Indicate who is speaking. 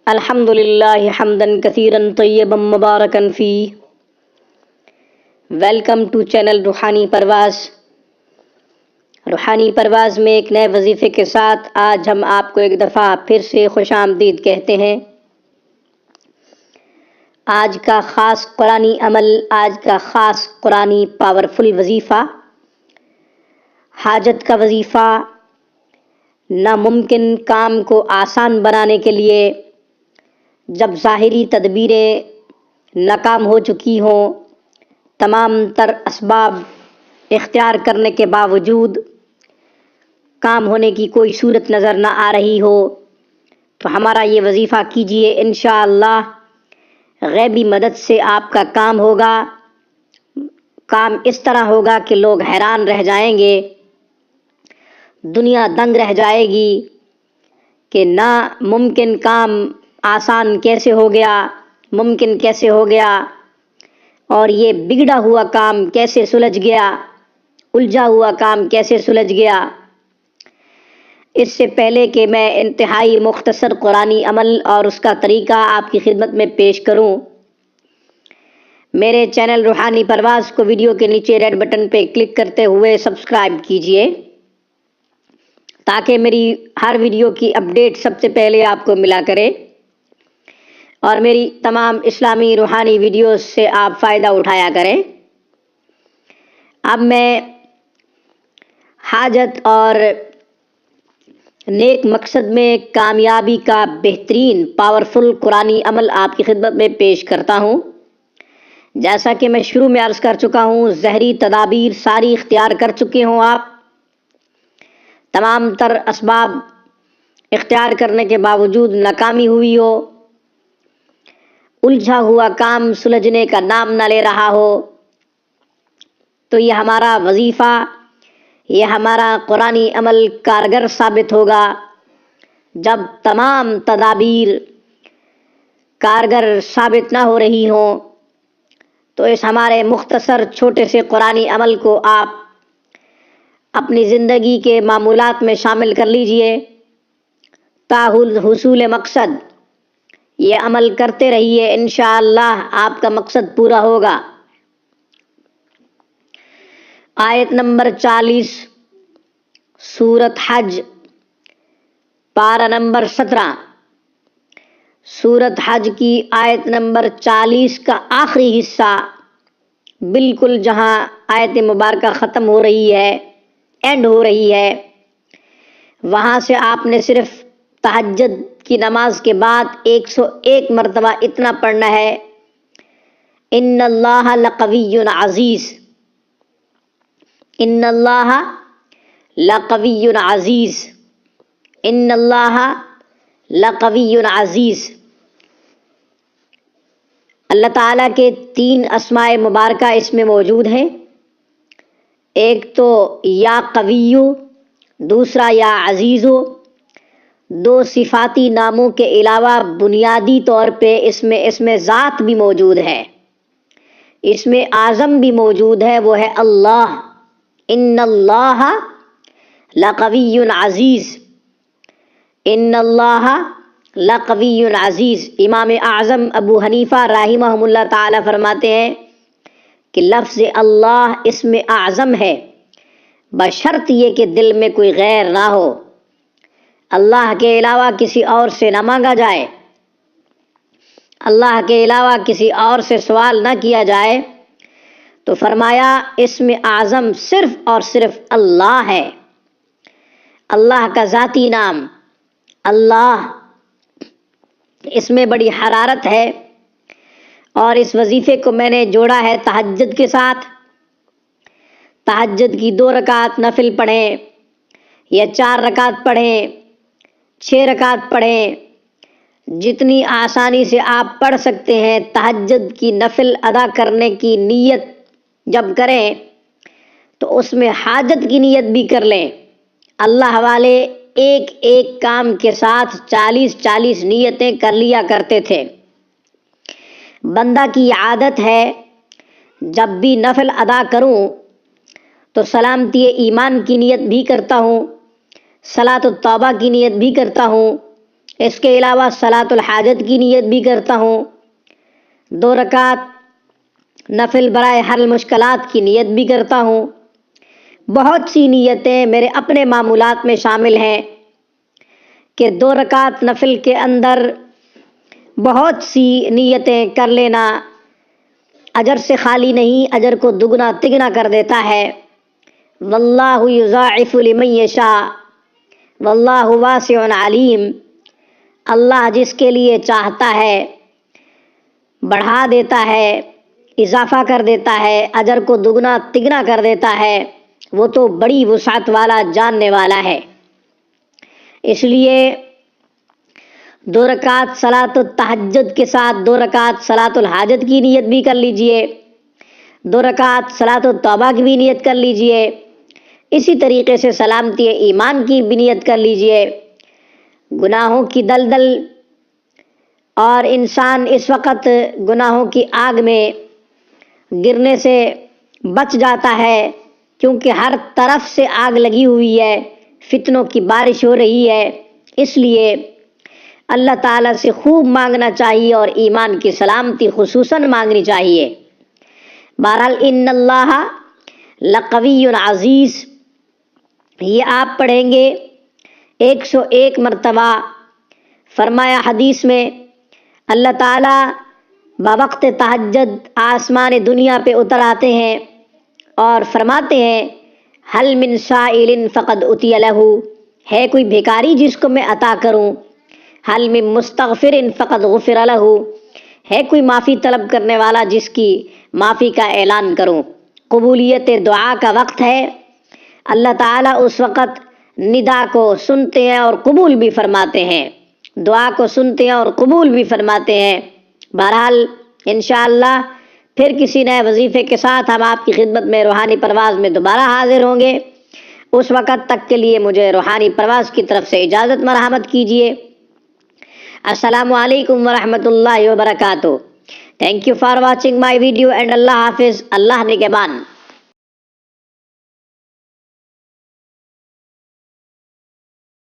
Speaker 1: الحمد للہ حمدا کثیرا طیبا مبارکا فیہ۔ ویلکم ٹو چینل روحانی پرواز۔ روحانی پرواز میں ایک نئے وظیفے کے ساتھ آج ہم آپ کو ایک دفعہ پھر سے خوش آمدید کہتے ہیں۔ آج کا خاص قرآنی عمل، آج کا خاص قرآنی پاورفل وظیفہ، حاجت کا وظیفہ، ناممکن کام کو آسان بنانے کے لیے جب ظاہری تدبیریں ناکام ہو چکی ہوں، تمام تر اسباب اختیار کرنے کے باوجود کام ہونے کی کوئی صورت نظر نہ آ رہی ہو، تو ہمارا یہ وظیفہ کیجئے، انشاءاللہ غیبی مدد سے آپ کا کام ہوگا۔ کام اس طرح ہوگا کہ لوگ حیران رہ جائیں گے، دنیا دنگ رہ جائے گی کہ ناممکن کام آسان کیسے ہو گیا، ممکن کیسے ہو گیا، اور یہ بگڑا ہوا کام کیسے سلجھ گیا، الجھا ہوا کام کیسے سلجھ گیا۔ اس سے پہلے کہ میں انتہائی مختصر قرآنی عمل اور اس کا طریقہ آپ کی خدمت میں پیش کروں، میرے چینل روحانی پرواز کو ویڈیو کے نیچے ریڈ بٹن پہ کلک کرتے ہوئے سبسکرائب کیجئے تاکہ میری ہر ویڈیو کی اپڈیٹ سب سے پہلے آپ کو ملا کرے اور میری تمام اسلامی روحانی ویڈیوز سے آپ فائدہ اٹھایا کریں۔ اب میں حاجت اور نیک مقصد میں کامیابی کا بہترین پاورفل قرآنی عمل آپ کی خدمت میں پیش کرتا ہوں۔ جیسا کہ میں شروع میں عرض کر چکا ہوں، ظاہری تدابیر ساری اختیار کر چکے ہوں، آپ تمام تر اسباب اختیار کرنے کے باوجود ناکامی ہوئی ہو، الجھا ہوا کام سلجھنے کا نام نہ لے رہا ہو، تو یہ ہمارا وظیفہ، یہ ہمارا قرآنی عمل کارگر ثابت ہوگا جب تمام تدابیر کارگر ثابت نہ ہو رہی ہوں۔ تو اس ہمارے مختصر چھوٹے سے قرآنی عمل کو آپ اپنی زندگی کے معمولات میں شامل کر لیجئے تا حصول مقصد۔ یہ عمل کرتے رہیے، انشاءاللہ آپ کا مقصد پورا ہوگا۔ آیت نمبر 40 سورۃ حج، پارہ نمبر 17۔ سورۃ حج کی آیت نمبر 40 کا آخری حصہ، بالکل جہاں آیت مبارکہ ختم ہو رہی ہے، اینڈ ہو رہی ہے، وہاں سے آپ نے صرف تہجد کی نماز کے بعد 101 مرتبہ اتنا پڑھنا ہے، ان اللہ لقوی عزیز، ان اللہ لقوی عزیز، ان اللہ لقوی عزیز۔ اللہ تعالیٰ کے 3 اسماء مبارکہ اس میں موجود ہیں، ایک تو یا قوی، دوسرا یا عزیز۔ 2 صفاتی ناموں کے علاوہ بنیادی طور پہ اس میں ذات بھی موجود ہے، اس میں اعظم بھی موجود ہے، وہ ہے اللہ، ان اللہ لقوی عزیز، ان اللہ لقوی عزیز۔ امام اعظم ابو حنیفہ رحمہ اللہ تعالی فرماتے ہیں کہ لفظ اللہ اسم اعظم ہے، بشرط یہ کہ دل میں کوئی غیر نہ ہو، اللہ کے علاوہ کسی اور سے نہ مانگا جائے، اللہ کے علاوہ کسی اور سے سوال نہ کیا جائے، تو فرمایا اسم اعظم صرف اور صرف اللہ ہے، اللہ کا ذاتی نام اللہ۔ اس میں بڑی حرارت ہے، اور اس وظیفے کو میں نے جوڑا ہے تہجد کے ساتھ۔ تہجد کی 2 رکعت نفل پڑھیں یا 4 رکعت پڑھیں، 6 رکعت پڑھیں، جتنی آسانی سے آپ پڑھ سکتے ہیں۔ تہجد کی نفل ادا کرنے کی نیت جب کریں تو اس میں حاجت کی نیت بھی کر لیں۔ اللہ والے ایک ایک کام کے ساتھ 40 نیتیں کر لیا کرتے تھے۔ بندہ کی عادت ہے جب بھی نفل ادا کروں تو سلامتی ایمان کی نیت بھی کرتا ہوں، صلاۃ التوبہ کی نیت بھی کرتا ہوں، اس کے علاوہ صلاۃ الحاجت کی نیت بھی کرتا ہوں، 2 رکعت نفل برائے حل مشکلات کی نیت بھی کرتا ہوں۔ بہت سی نیتیں میرے اپنے معمولات میں شامل ہیں کہ 2 رکعت نفل کے اندر بہت سی نیتیں کر لینا اجر سے خالی نہیں، اجر کو دگنا تگنا کر دیتا ہے۔ واللہ یضاعف لمن یشاء واللہ واسع علیم، اللہ جس کے لیے چاہتا ہے بڑھا دیتا ہے، اضافہ کر دیتا ہے، اجر کو دگنا تگنا کر دیتا ہے، وہ تو بڑی وسعت والا جاننے والا ہے۔ اس لیے 2 رکعت صلاۃ التہجد کے ساتھ 2 رکعت صلاۃ الحاجت کی نیت بھی کر لیجئے، 2 رکعت صلاۃ التوبہ کی بھی نیت کر لیجئے، اسی طریقے سے سلامتی ایمان کی بھی نیت کر لیجئے۔ گناہوں کی دلدل اور انسان اس وقت گناہوں کی آگ میں گرنے سے بچ جاتا ہے، کیونکہ ہر طرف سے آگ لگی ہوئی ہے، فتنوں کی بارش ہو رہی ہے۔ اس لیے اللہ تعالیٰ سے خوب مانگنا چاہیے اور ایمان کی سلامتی خصوصاً مانگنی چاہیے۔ بہرحال ان اللہ لقوی عزیز، یہ آپ پڑھیں گے 101 مرتبہ۔ فرمایا حدیث میں اللہ تعالیٰ بوقت تہجد آسمان دنیا پہ اتر آتے ہیں اور فرماتے ہیں حل من سائل فقد اتی لہ، ہے کوئی بھیکاری جس کو میں عطا کروں؟ حل من مستغفر فقد غفر لہ، ہے کوئی معافی طلب کرنے والا جس کی معافی کا اعلان کروں؟ قبولیت دعا کا وقت ہے، اللہ تعالیٰ اس وقت ندا کو سنتے ہیں اور قبول بھی فرماتے ہیں، دعا کو سنتے ہیں اور قبول بھی فرماتے ہیں۔ بہرحال انشاءاللہ پھر کسی نئے وظیفے کے ساتھ ہم آپ کی خدمت میں روحانی پرواز میں دوبارہ حاضر ہوں گے۔ اس وقت تک کے لیے مجھے روحانی پرواز کی طرف سے اجازت مرحمت کیجیے۔ السلام علیکم ورحمۃ اللہ وبرکاتہ۔ Thank you for watching my video and اللہ حافظ، اللہ نگہبان۔